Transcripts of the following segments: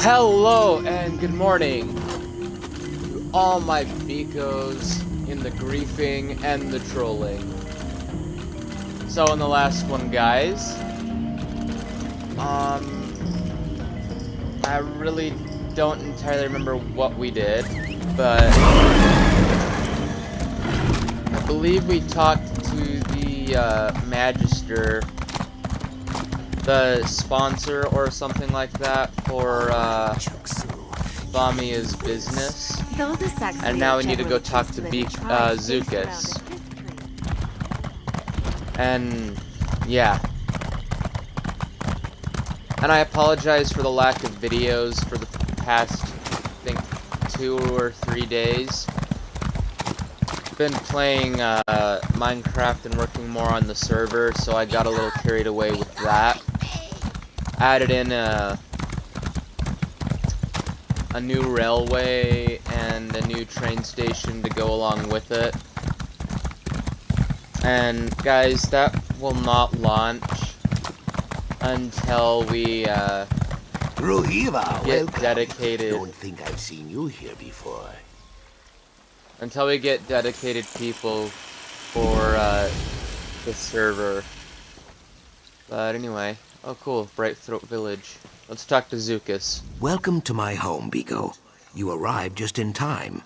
Hello and good morning to all my Beekos in the griefing and the trolling. So in the last one, guys, I really don't entirely remember what we did, but I believe we talked to the Magister, the sponsor or something like that for Famia's business. And now we need to go talk to Xukas. And yeah. And I apologize for the lack of videos for the past, I think, 2 or 3 days. Been playing Minecraft and working more on the server, so I got a little carried away with that. Added in a new railway and a new train station to go along with it. And guys, that will not launch until we get dedicated. Don't think I've seen you here before. Until we get dedicated people for the server. But anyway, oh cool, Bright Throat Village. Let's talk to Xukas. Welcome to my home, Beeko. You arrived just in time.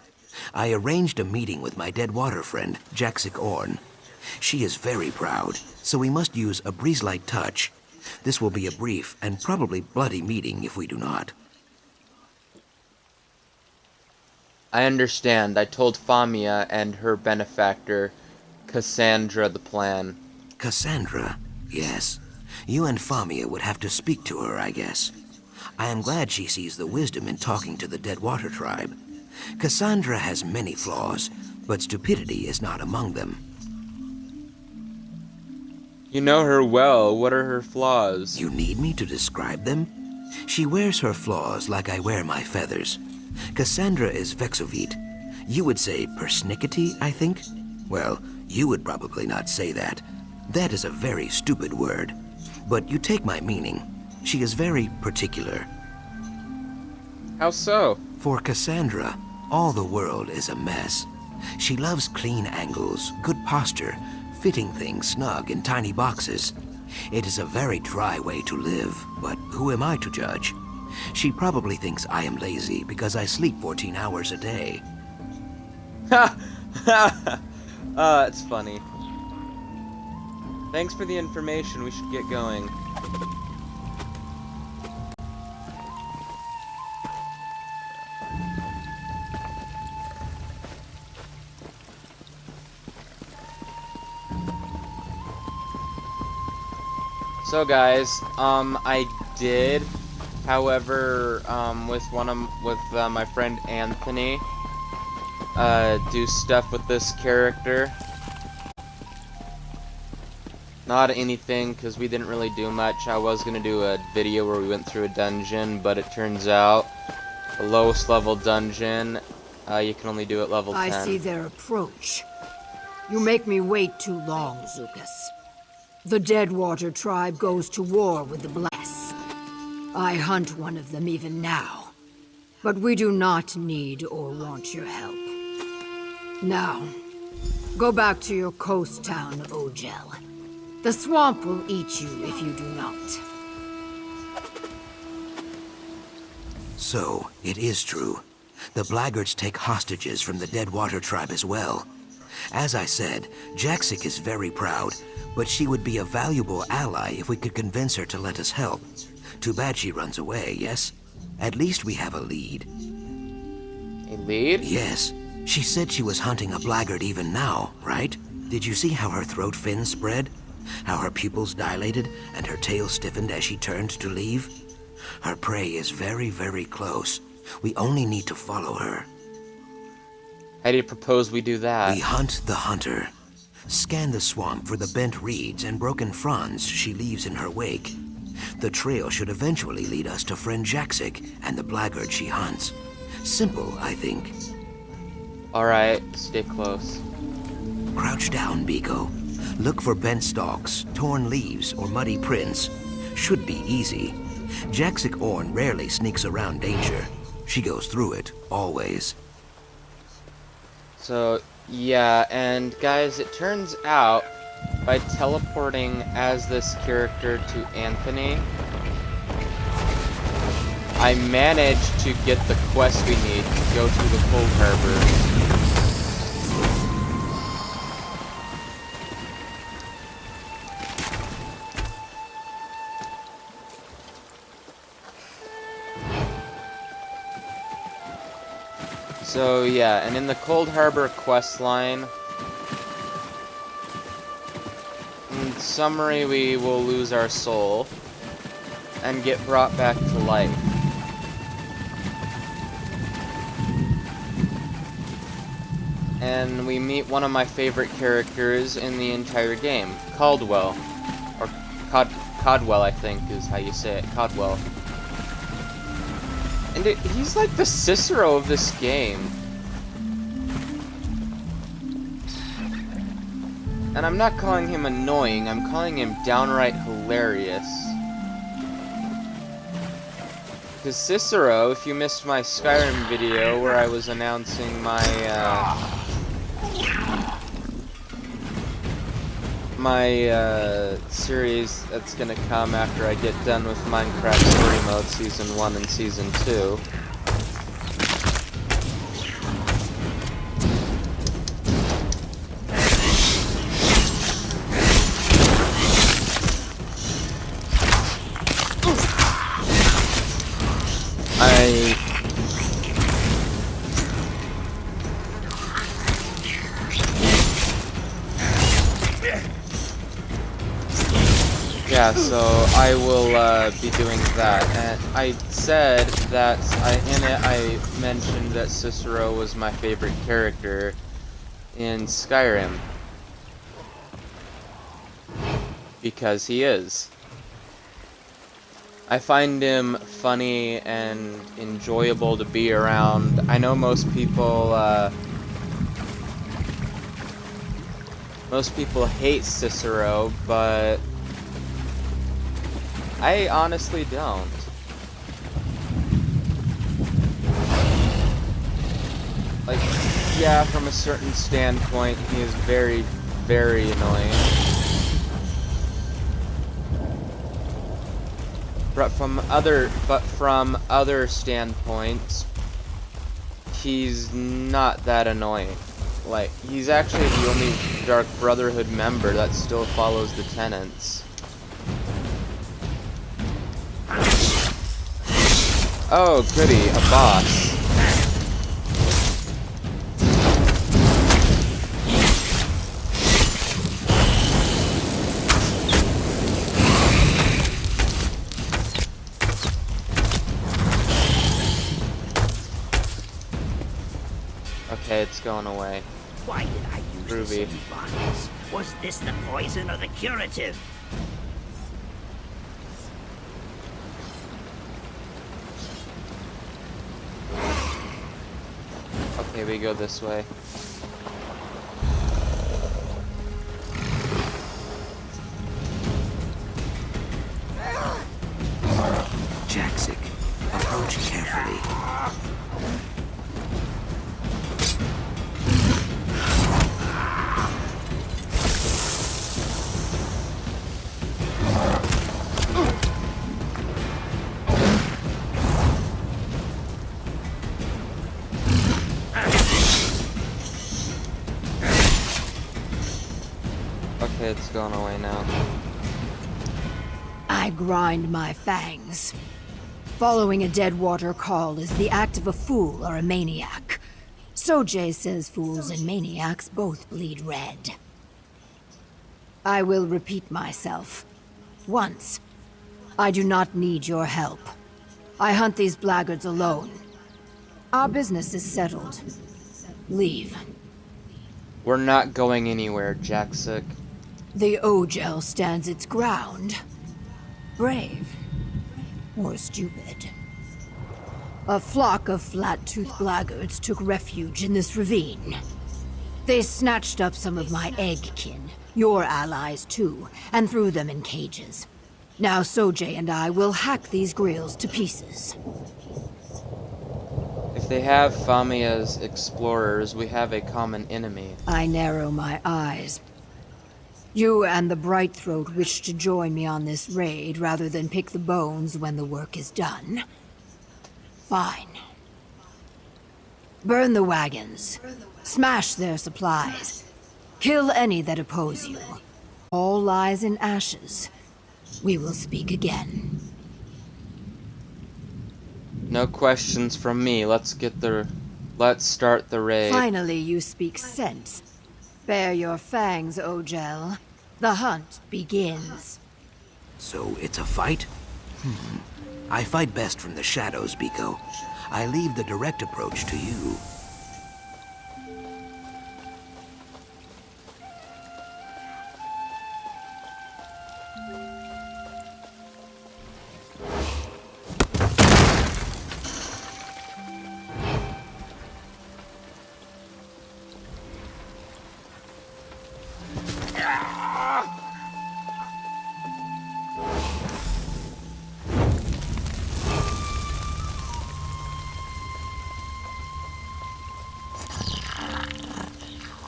I arranged a meeting with my Dead-Water friend, Jaxsik-Orrn. She is very proud, so we must use a breeze-like touch. This will be a brief and probably bloody meeting if we do not. I understand. I told Famia and her benefactor, Cassandra, the plan. Cassandra? Yes. You and Famia would have to speak to her, I guess. I am glad she sees the wisdom in talking to the Dead-Water tribe. Cassandra has many flaws, but stupidity is not among them. You know her well. What are her flaws? You need me to describe them? She wears her flaws like I wear my feathers. Cassandra is vexovite. You would say persnickety, I think? Well, you would probably not say that. That is a very stupid word. But you take my meaning. She is very particular. How so? For Cassandra, all the world is a mess. She loves clean angles, good posture, fitting things snug in tiny boxes. It is a very dry way to live, but who am I to judge? She probably thinks I am lazy because I sleep 14 hours a day. Ha! It's funny. Thanks for the information. We should get going. So guys, I did, however, with my friend Anthony, do stuff with this character. Not anything, because we didn't really do much. I was going to do a video where we went through a dungeon, but it turns out the lowest level dungeon, you can only do at level 10. I see their approach. You make me wait too long, Xukas. The Dead-Water tribe goes to war with the Bless. I hunt one of them even now. But we do not need or want your help. Now, go back to your coast town, Ojel. The swamp will eat you if you do not. So, it is true. The Blackguards take hostages from the Dead-Water tribe as well. As I said, Jaxsik is very proud, but she would be a valuable ally if we could convince her to let us help. Too bad she runs away, yes? At least we have a lead. A lead? Yes. She said she was hunting a Blackguard even now, right? Did you see how her throat fins spread? How her pupils dilated and her tail stiffened as she turned to leave? Her prey is very, very close. We only need to follow her. How do you propose we do that? We hunt the hunter. Scan the swamp for the bent reeds and broken fronds she leaves in her wake. The trail should eventually lead us to friend Jaxsik and the Blackguard she hunts. Simple, I think. Alright, stay close. Crouch down, Beeko. Look for bent stalks, torn leaves, or muddy prints. Should be easy. Jaxsik-Orrn rarely sneaks around danger. She goes through it, always. So, yeah, and guys, it turns out, by teleporting as this character to Anthony, I managed to get the quest we need to go to the Cold Harbor. So yeah, and in the Cold Harbor quest line, in summary, we will lose our soul and get brought back to life. And we meet one of my favorite characters in the entire game, Caldwell, or Codwell, I think is how you say it, Codwell. And he's like the Cicero of this game. And I'm not calling him annoying, I'm calling him downright hilarious. Because Cicero, if you missed my Skyrim video where I was announcing my, series that's gonna come after I get done with Minecraft Story Mode Season 1 and Season 2. Yeah, so I will be doing that. And I said that in it I mentioned that Cicero was my favorite character in Skyrim. Because he is. I find him funny and enjoyable to be around. I know most people hate Cicero, but I honestly don't. Like, yeah, from a certain standpoint, he is very, very annoying. But from other standpoints, he's not that annoying. Like, he's actually the only Dark Brotherhood member that still follows the tenets. Oh, goody, a boss. Okay, it's going away. Why did I use Ruby. the same bottles? Was this the poison or the curative? Okay, we go this way. Jaxsik, approach carefully. Okay, it's going away now. I grind my fangs. Following a Dead-Water call is the act of a fool or a maniac. Sojay says fools and maniacs both bleed red. I will repeat myself. Once. I do not need your help. I hunt these blackguards alone. Our business is settled. Leave. We're not going anywhere, Jaxsik. The Ojel stands its ground. Brave. Or stupid. A flock of flat-toothed blackguards took refuge in this ravine. They snatched up some of my egg kin, your allies too, and threw them in cages. Now Sojay and I will hack these grills to pieces. If they have Famia's explorers, we have a common enemy. I narrow my eyes. You and the Brightthroat wish to join me on this raid rather than pick the bones when the work is done. Fine. Burn the wagons. Smash their supplies. Kill any that oppose you. All lies in ashes. We will speak again. No questions from me. Let's start the raid. Finally, you speak sense. Bare your fangs, Ojel. The hunt begins. So it's a fight? I fight best from the shadows, Beeko. I leave the direct approach to you.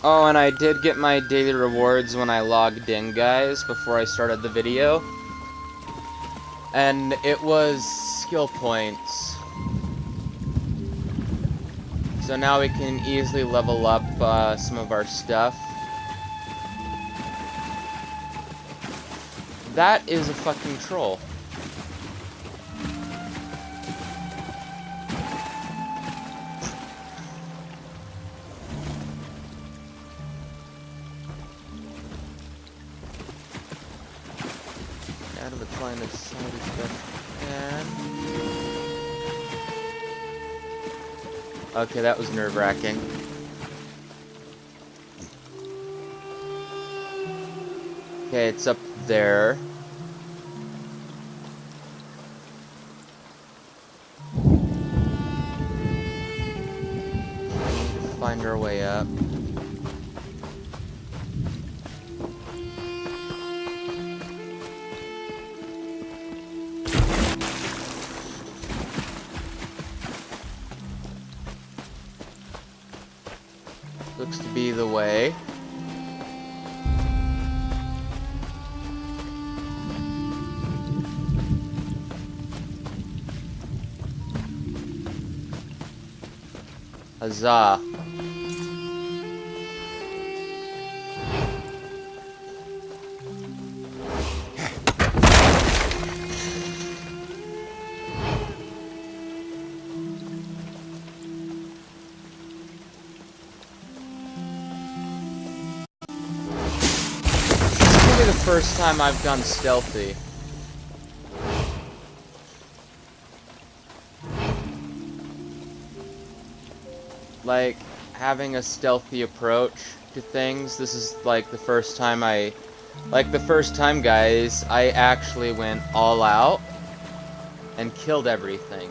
Oh, and I did get my daily rewards when I logged in, guys, before I started the video. And it was skill points. So now we can easily level up some of our stuff. That is a fucking troll. Out of the line of sight as best I can. Okay, that was nerve-wracking. Okay, it's up there. Find our way up. Looks to be the way. Huzzah. The first time I've gone stealthy. Like, having a stealthy approach to things. This is like the first time guys, I actually went all out and killed everything.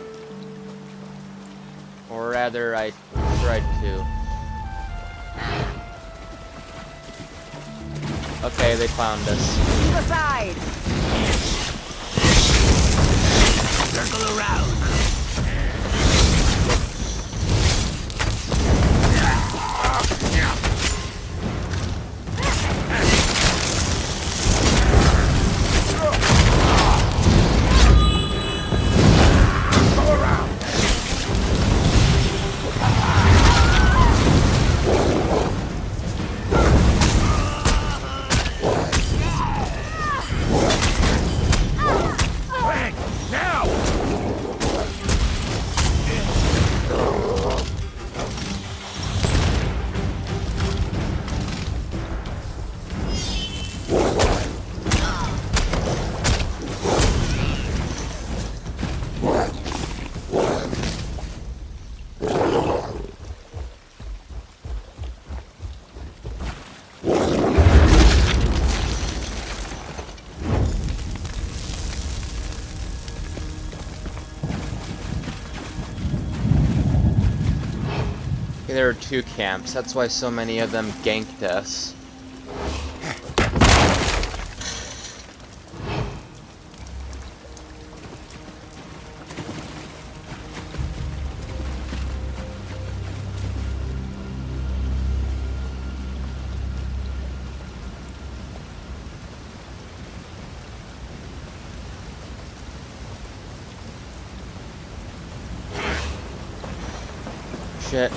Or rather, I tried to. Okay, they found us. Move aside! Circle around. There are two camps, that's why so many of them ganked us. Shit.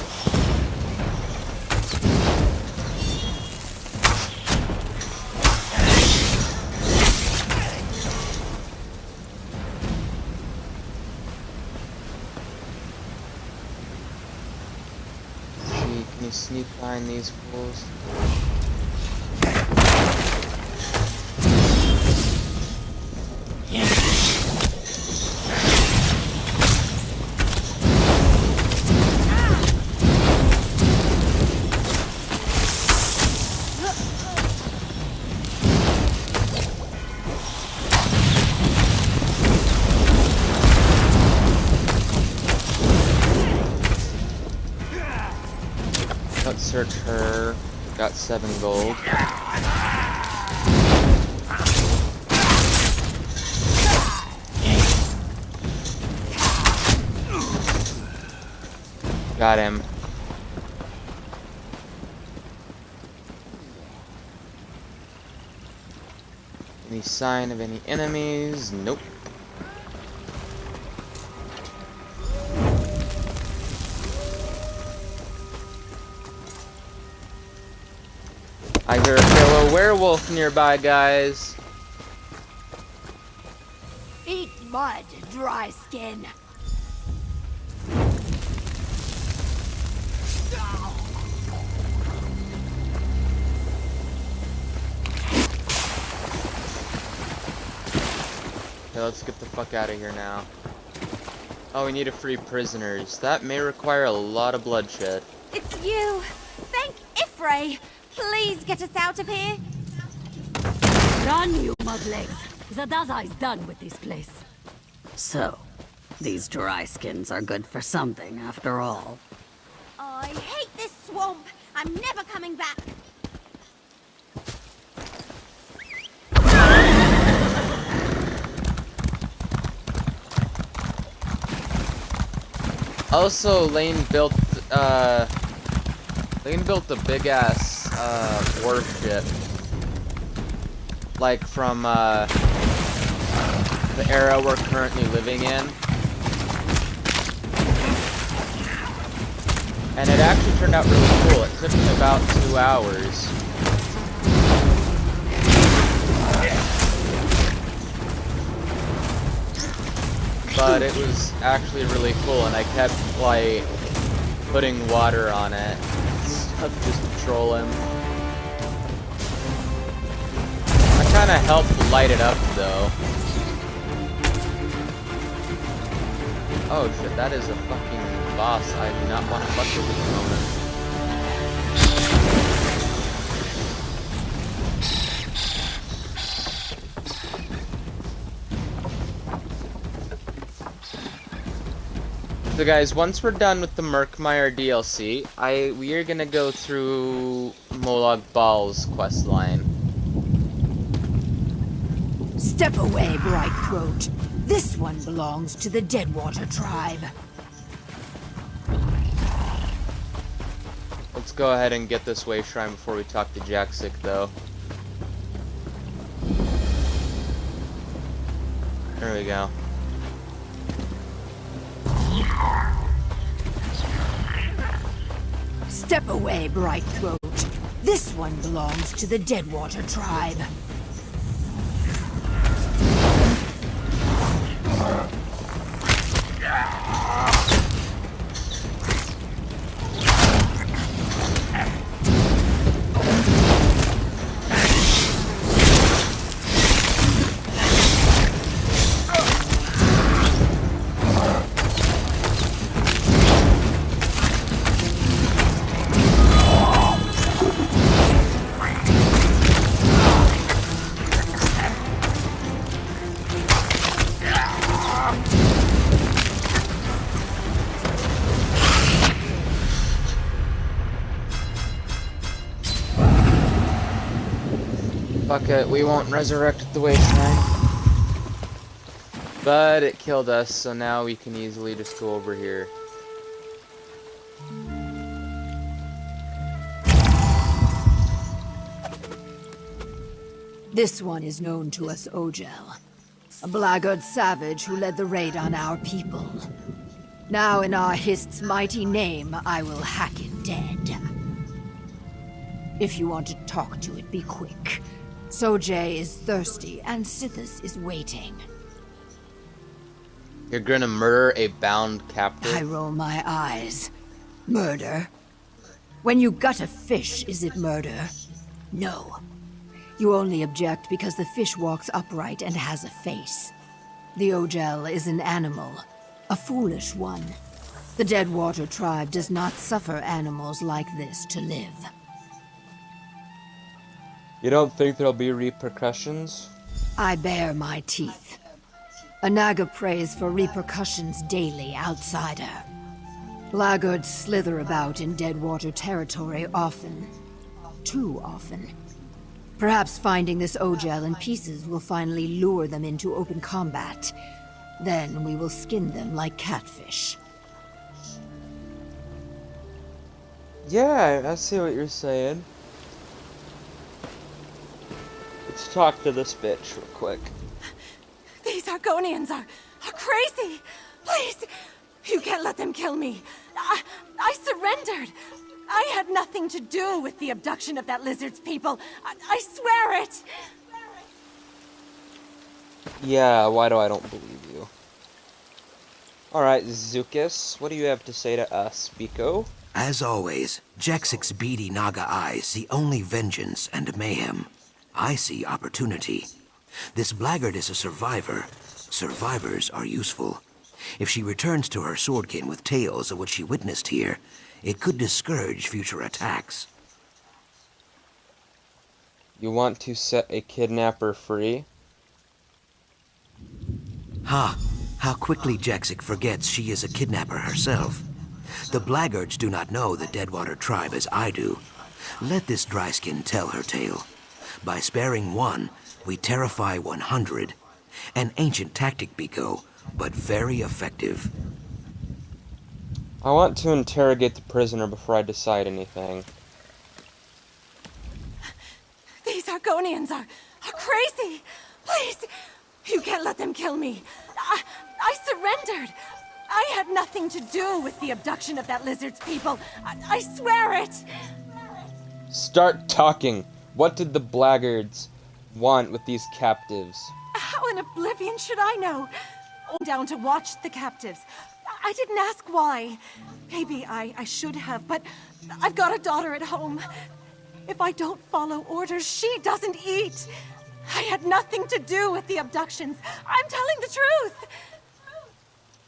Can you sneak behind these fools? Let's search her. Got 7 gold. Got him. Any sign of any enemies? Nope. I hear a fellow werewolf nearby, guys. Eat mud, dry skin. Okay, let's get the fuck out of here now. Oh, we need to free prisoners. That may require a lot of bloodshed. It's you! Thank Ifray! Please get us out of here! Run, you mudlegs! Zadazai's done with this place. So, these dry skins are good for something, after all. I hate this swamp! I'm never coming back! Also, Lane built a big ass warship, like from the era we're currently living in, and it actually turned out really cool. It took me about 2 hours. But it was actually really cool, and I kept, like, putting water on it. Stuff just to troll him. I kinda helped light it up, though. Oh shit, that is a fucking boss I do not want to fuck with at the moment. So guys, once we're done with the Murkmire DLC, we are gonna go through Molag Bal's questline. Step away, Brightthroat. This one belongs to the Dead-Water tribe. Let's go ahead and get this way shrine before we talk to Jaxsik, though. There we go. Step away, Brightthroat. This one belongs to the Dead-Water tribe. Fuck it, we won't resurrect the wasteland. But it killed us, so now we can easily just go over here. This one is known to us Ojel, a Blackguard savage who led the raid on our people. Now in our Hist's mighty name, I will hack it dead. If you want to talk to it, be quick. Sojay is thirsty, and Sithis is waiting. You're gonna murder a bound captive? I roll my eyes. Murder? When you gut a fish, is it murder? No. You only object because the fish walks upright and has a face. The Ojel is an animal, a foolish one. The Dead-Water tribe does not suffer animals like this to live. You don't think there'll be repercussions? I bare my teeth. A Naga prays for repercussions daily, outsider. Blackguards slither about in Dead-Water territory often. Too often. Perhaps finding this Ojel in pieces will finally lure them into open combat. Then we will skin them like catfish. Yeah, I see what you're saying. Let's talk to this bitch real quick. These Argonians are crazy! Please! You can't let them kill me! I surrendered! I had nothing to do with the abduction of that lizard's people! I swear it! Yeah, why do I don't believe you? Alright, Xukas, what do you have to say to us, Beeko? As always, Jaxsik's beady Naga eyes see only vengeance and mayhem. I see opportunity. This Blackguard is a survivor. Survivors are useful. If she returns to her swordkin with tales of what she witnessed here, it could discourage future attacks. You want to set a kidnapper free? Ha! How quickly Jaxsik forgets she is a kidnapper herself. The Blackguards do not know the Dead-Water tribe as I do. Let this dryskin tell her tale. By sparing one, we terrify 100. An ancient tactic, Beeko, but very effective. I want to interrogate the prisoner before I decide anything. These Argonians are crazy! Please! You can't let them kill me! I surrendered! I had nothing to do with the abduction of that lizard's people! I swear it! Start talking! What did the Blackguards want with these captives? How in oblivion should I know? Down to watch the captives. I didn't ask why. Maybe I should have, but I've got a daughter at home. If I don't follow orders, she doesn't eat. I had nothing to do with the abductions. I'm telling the truth.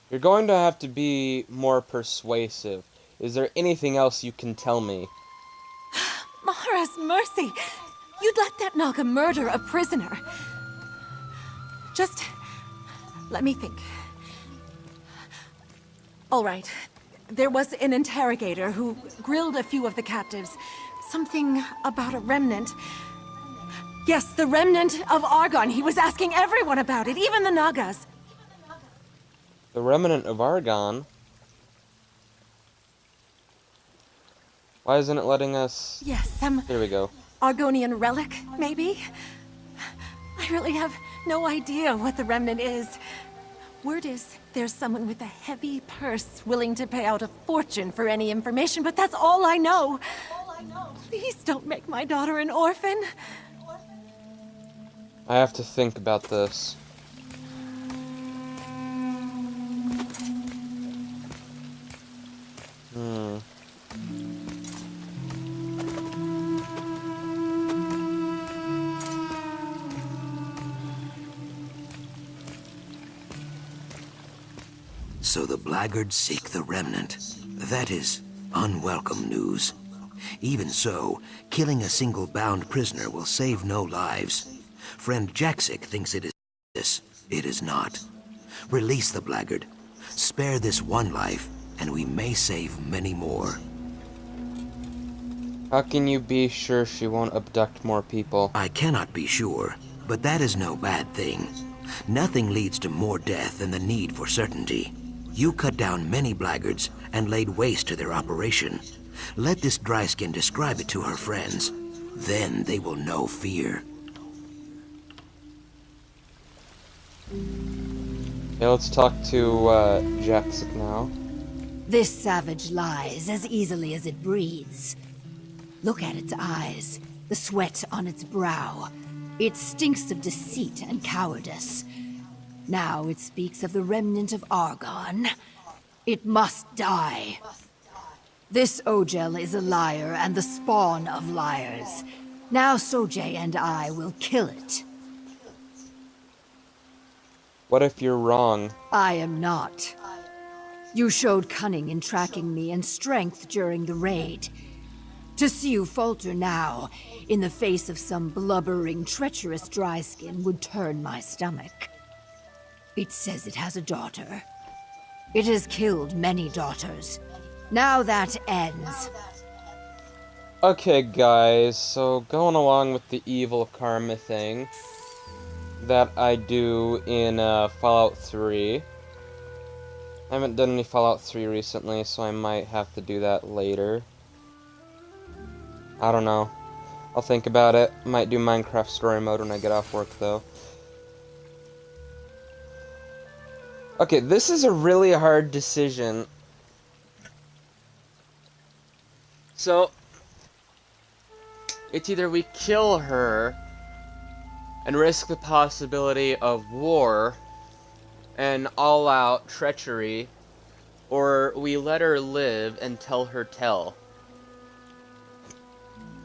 You're going to have to be more persuasive. Is there anything else you can tell me? Mara's mercy. You'd let that Naga murder a prisoner. Just let me think. All right. There was an interrogator who grilled a few of the captives. Something about a remnant. Yes, the remnant of Argon. He was asking everyone about it, even the Nagas. The Remnant of Argon? Why isn't it letting us... Yes, some Here we go. Argonian relic, maybe? I really have no idea what the remnant is. Word is, there's someone with a heavy purse willing to pay out a fortune for any information, but that's all I know. Please don't make my daughter an orphan. I have to think about this. So the Blackguards seek the remnant. That is unwelcome news. Even so, killing a single bound prisoner will save no lives. Friend Jaxsik thinks it is this. It is not. Release the Blackguard. Spare this one life, and we may save many more. How can you be sure she won't abduct more people? I cannot be sure, but that is no bad thing. Nothing leads to more death than the need for certainty. You cut down many Blackguards and laid waste to their operation. Let this dryskin describe it to her friends. Then they will know fear. Yeah, let's talk to Jaxsik now. This savage lies as easily as it breathes. Look at its eyes, the sweat on its brow. It stinks of deceit and cowardice. Now it speaks of the remnant of Argon. It must die. This Ojel is a liar and the spawn of liars. Now Sojay and I will kill it. What if you're wrong? I am not. You showed cunning in tracking me and strength during the raid. To see you falter now, in the face of some blubbering, treacherous dryskin, would turn my stomach. It says it has a daughter. It has killed many daughters. Now that ends. Okay, guys, so going along with the evil karma thing that I do in Fallout 3. I haven't done any Fallout 3 recently, so I might have to do that later. I don't know. I'll think about it. Might do Minecraft story mode when I get off work, though. Okay, this is a really hard decision. So, it's either we kill her and risk the possibility of war and all-out treachery, or we let her live and tell her tell.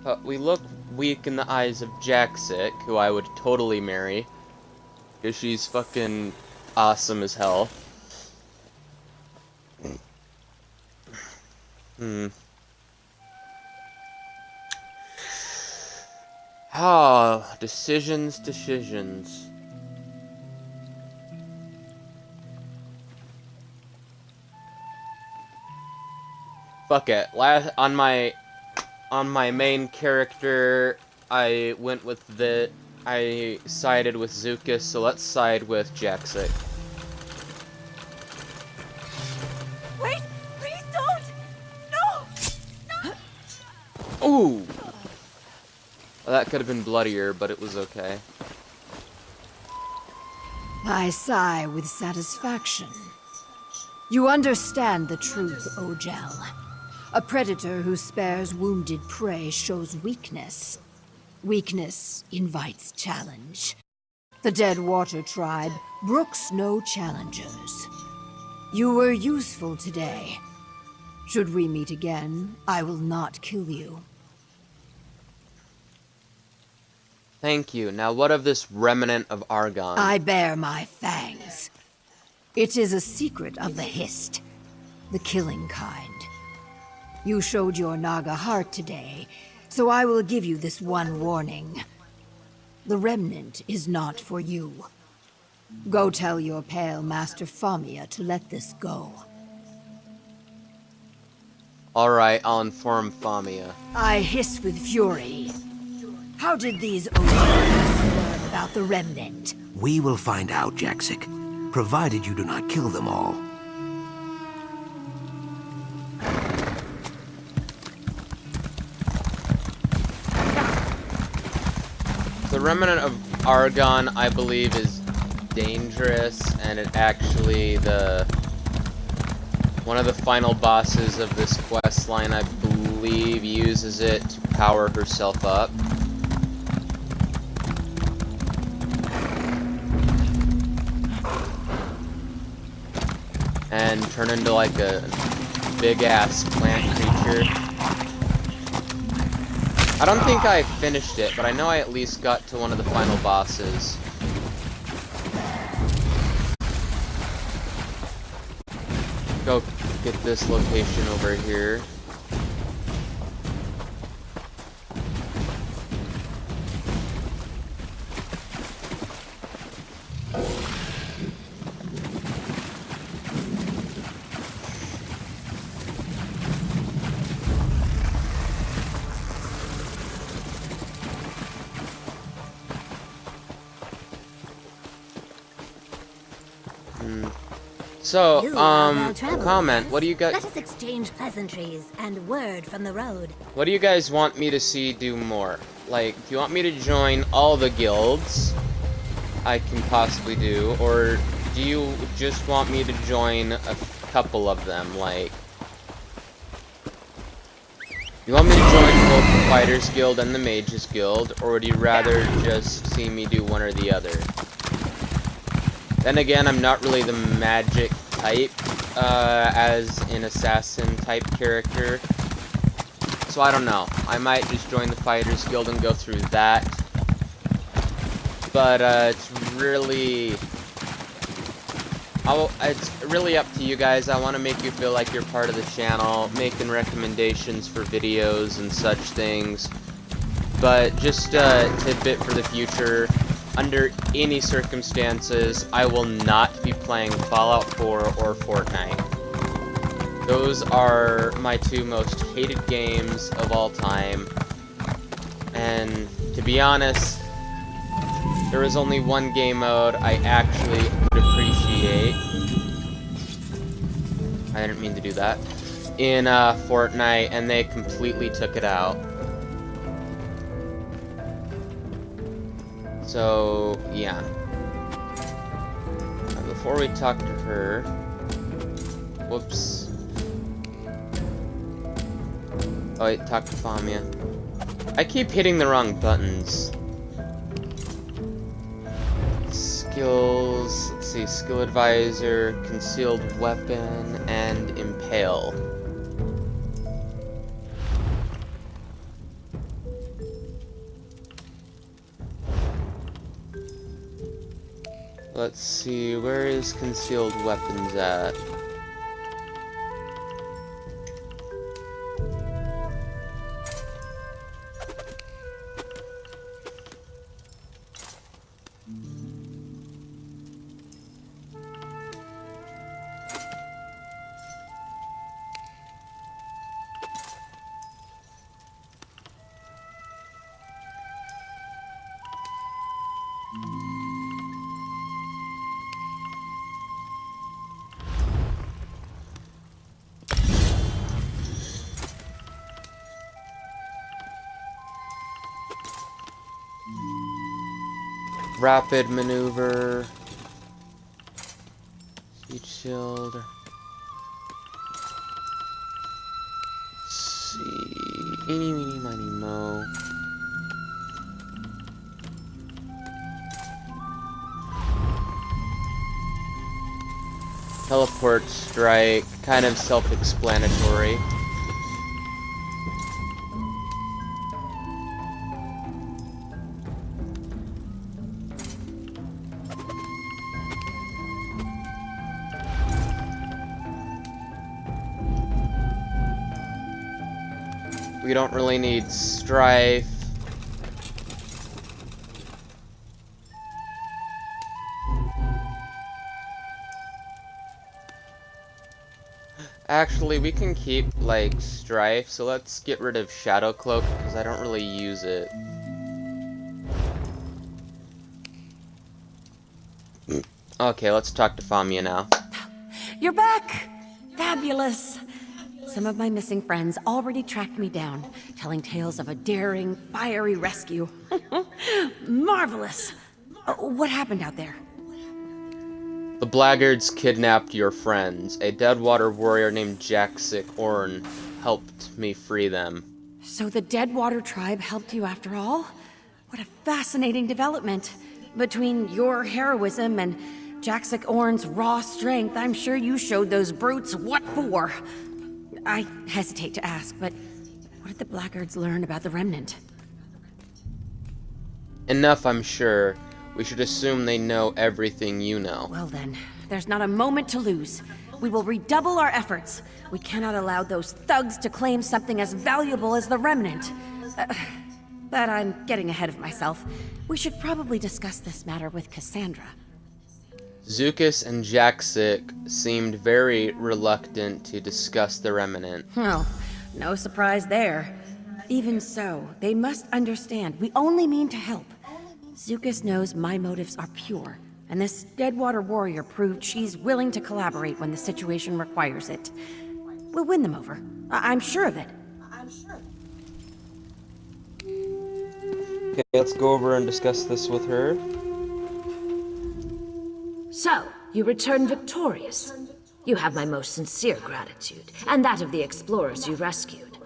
But we look weak in the eyes of Jaxsik, who I would totally marry, because she's fucking awesome as hell. Ah, decisions. Fuck it. On my main character, I went with I sided with Xukas, so let's side with Jaxsik. Wait! Please don't! No! No! Ooh! Well, that could have been bloodier, but it was okay. I sigh with satisfaction. You understand the truth, Ojel. A predator who spares wounded prey shows weakness. Weakness invites challenge. The Dead-Water tribe brooks no challengers. You were useful today. Should we meet again, I will not kill you. Thank you. Now what of this remnant of Argon? I bear my fangs. It is a secret of the Hist, the killing kind. You showed your Naga heart today, so I will give you this one warning. The remnant is not for you. Go tell your pale master Famia to let this go. Alright, I'll inform Famia. I hiss with fury. How did these Ojels learn about the remnant? We will find out, Jaxsik, provided you do not kill them all. The remnant of Argon, I believe, is dangerous, and it actually one of the final bosses of this quest line, I believe, uses it to power herself up. And turn into like a big-ass plant creature. I don't think I finished it, but I know I at least got to one of the final bosses. Go get this location over here. So, comment, what do you guys... Let us exchange pleasantries and word from the road. What do you guys want me to see do more? Like, do you want me to join all the guilds I can possibly do, or do you just want me to join a couple of them, like You want me to join both the Fighters Guild and the Mages Guild, or would you rather just see me do one or the other? Then again, I'm not really the magic type, as an assassin type character. So I don't know. I might just join the Fighters Guild and go through that. But it's really up to you guys. I want to make you feel like you're part of the channel, making recommendations for videos and such things. But just a tidbit for the future, under any circumstances, I will not be playing Fallout 4 or Fortnite. Those are my two most hated games of all time. And to be honest, there is only one game mode I actually would appreciate. I didn't mean to do that. In Fortnite, and they completely took it out. So, yeah. Now, before we talk to her... Whoops. Oh, wait, talk to Famia. I keep hitting the wrong buttons. Skills, let's see, skill advisor, concealed weapon, and impale. Let's see, where is concealed weapons at? Rapid maneuver. Speed shield. Let's see. Eeny, meeny, miny, mo. Teleport strike. Kind of self-explanatory. We don't really need strife. Actually, we can keep, like, strife, so let's get rid of Shadow Cloak, because I don't really use it. Okay, let's talk to Famia now. You're back! Fabulous! Some of my missing friends already tracked me down, telling tales of a daring, fiery rescue. Marvelous! What happened out there? The Blackguards kidnapped your friends. A Dead-Water warrior named Jaxsik-Orrn helped me free them. So the Dead-Water tribe helped you after all? What a fascinating development. Between your heroism and Jaxsik-Orrn's raw strength, I'm sure you showed those brutes what for. I hesitate to ask, but what did the Blackguards learn about the Remnant? Enough, I'm sure. We should assume they know everything you know. Well then, there's not a moment to lose. We will redouble our efforts. We cannot allow those thugs to claim something as valuable as the Remnant. But I'm getting ahead of myself. We should probably discuss this matter with Cassandra. Xukas and Jaxsik seemed very reluctant to discuss the Remnant. Well, no surprise there. Even so, they must understand we only mean to help. Xukas knows my motives are pure, and this Dead-Water warrior proved she's willing to collaborate when the situation requires it. We'll win them over. I'm sure of it. Okay, let's go over and discuss this with her. So, you return victorious. You have my most sincere gratitude, and that of the explorers you rescued.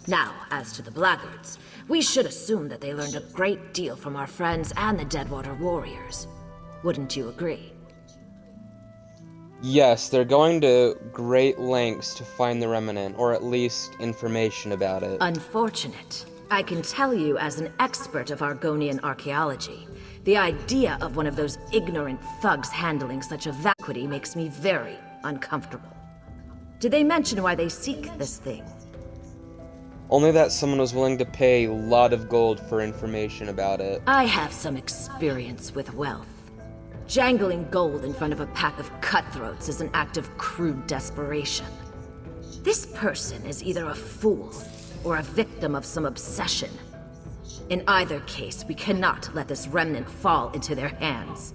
Now, as to the Blackguards, we should assume that they learned a great deal from our friends and the Dead-Water warriors. Wouldn't you agree? Yes, they're going to great lengths to find the remnant, or at least information about it. Unfortunate. I can tell you as an expert of Argonian archaeology, the idea of one of those ignorant thugs handling such a vacuity makes me very uncomfortable. Did they mention why they seek this thing? Only that someone was willing to pay a lot of gold for information about it. I have some experience with wealth. Jangling gold in front of a pack of cutthroats is an act of crude desperation. This person is either a fool or a victim of some obsession. In either case, we cannot let this remnant fall into their hands.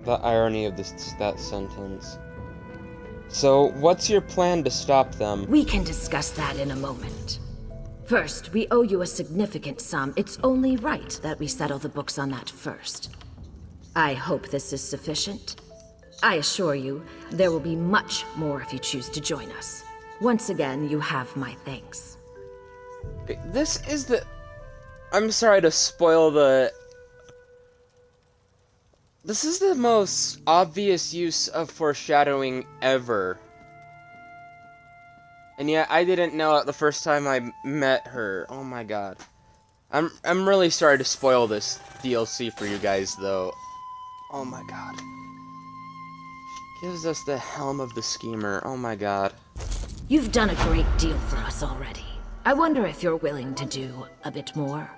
The irony of that sentence. So, what's your plan to stop them? We can discuss that in a moment. First, we owe you a significant sum. It's only right that we settle the books on that first. I hope this is sufficient. I assure you, there will be much more if you choose to join us. Once again, you have my thanks. This is the... I'm sorry to spoil the... This is the most obvious use of foreshadowing ever. And yet, I didn't know it the first time I met her. Oh my god. I'm really sorry to spoil this DLC for you guys, though. Oh my god. Gives us the helm of the schemer. Oh my god. You've done a great deal for us already. I wonder if you're willing to do a bit more.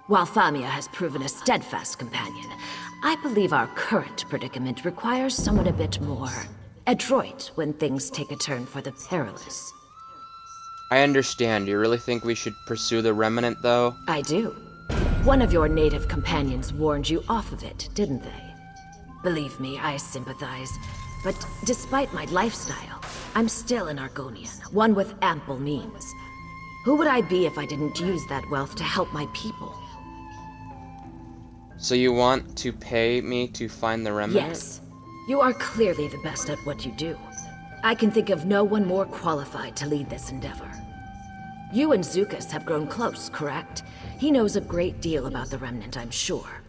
While Famia has proven a steadfast companion, I believe our current predicament requires someone a bit more adroit when things take a turn for the perilous. I understand. You really think we should pursue the remnant, though? I do. One of your native companions warned you off of it, didn't they? Believe me, I sympathize. But despite my lifestyle, I'm still an Argonian, one with ample means. Who would I be if I didn't use that wealth to help my people? So you want to pay me to find the remnant? Yes. You are clearly the best at what you do. I can think of no one more qualified to lead this endeavor. You and Xukas have grown close, correct? He knows a great deal about the remnant, I'm sure.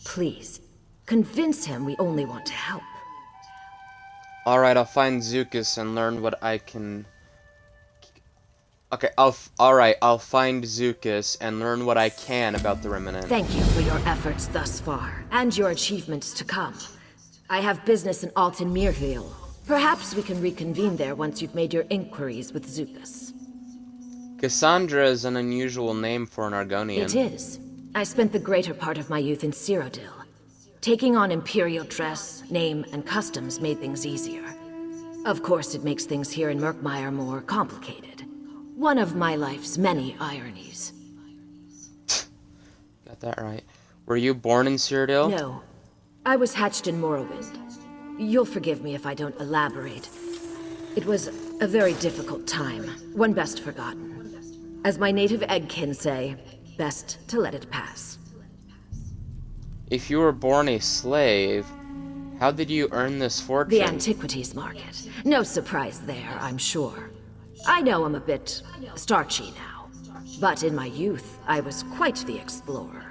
Please, convince him we only want to help. Alright, I'll find Xukas and learn what I can... Okay, I'll find Xukas and learn what I can about the remnant. Thank you for your efforts thus far, and your achievements to come. I have business in Alton Mirville. Perhaps we can reconvene there once you've made your inquiries with Xukas. Cassandra is an unusual name for an Argonian. It is. I spent the greater part of my youth in Cyrodiil. Taking on Imperial dress, name, and customs made things easier. Of course, it makes things here in Murkmire more complicated. One of my life's many ironies. Got that right. Were you born in Cyrodiil? No. I was hatched in Morrowind. You'll forgive me if I don't elaborate. It was a very difficult time, one best forgotten. As my native eggkin say, best to let it pass. If you were born a slave, how did you earn this fortune? The antiquities market. No surprise there, I'm sure. I know I'm a bit starchy now, but in my youth, I was quite the explorer.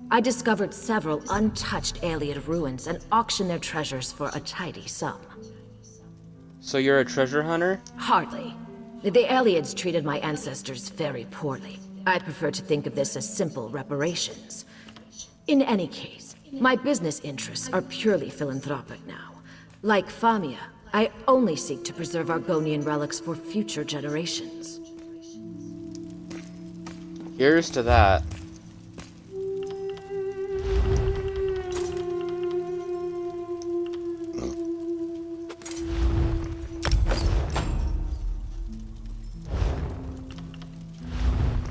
I discovered several untouched Ayleid ruins and auctioned their treasures for a tidy sum. So you're a treasure hunter? Hardly. The Ayleids treated my ancestors very poorly. I prefer to think of this as simple reparations. In any case, my business interests are purely philanthropic now. Like Famia, I only seek to preserve Argonian relics for future generations. Here's to that.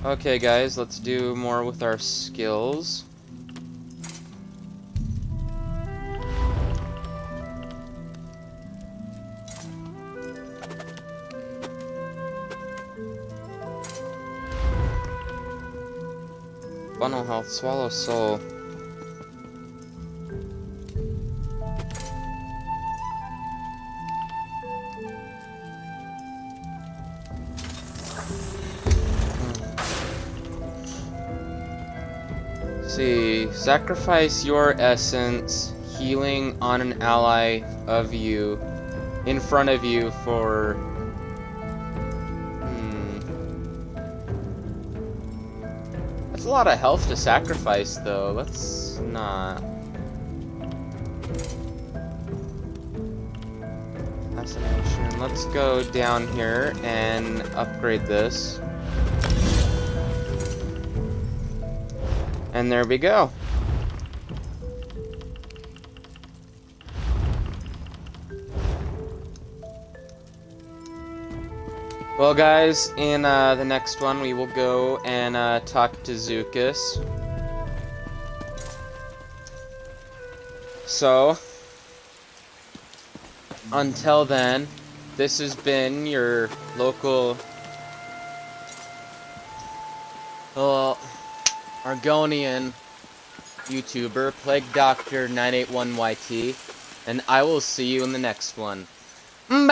Okay guys, let's do more with our skills. Funnel health, swallow soul. See, sacrifice your essence, healing on an ally of you, in front of you for... That's a lot of health to sacrifice, though. Let's not... Fascination. Let's go down here and upgrade this. And there we go. Well, guys, in the next one, we will go and talk to Xukas. So, until then, this has been your local Argonian YouTuber, Plague Doctor 981YT, and I will see you in the next one. Bye!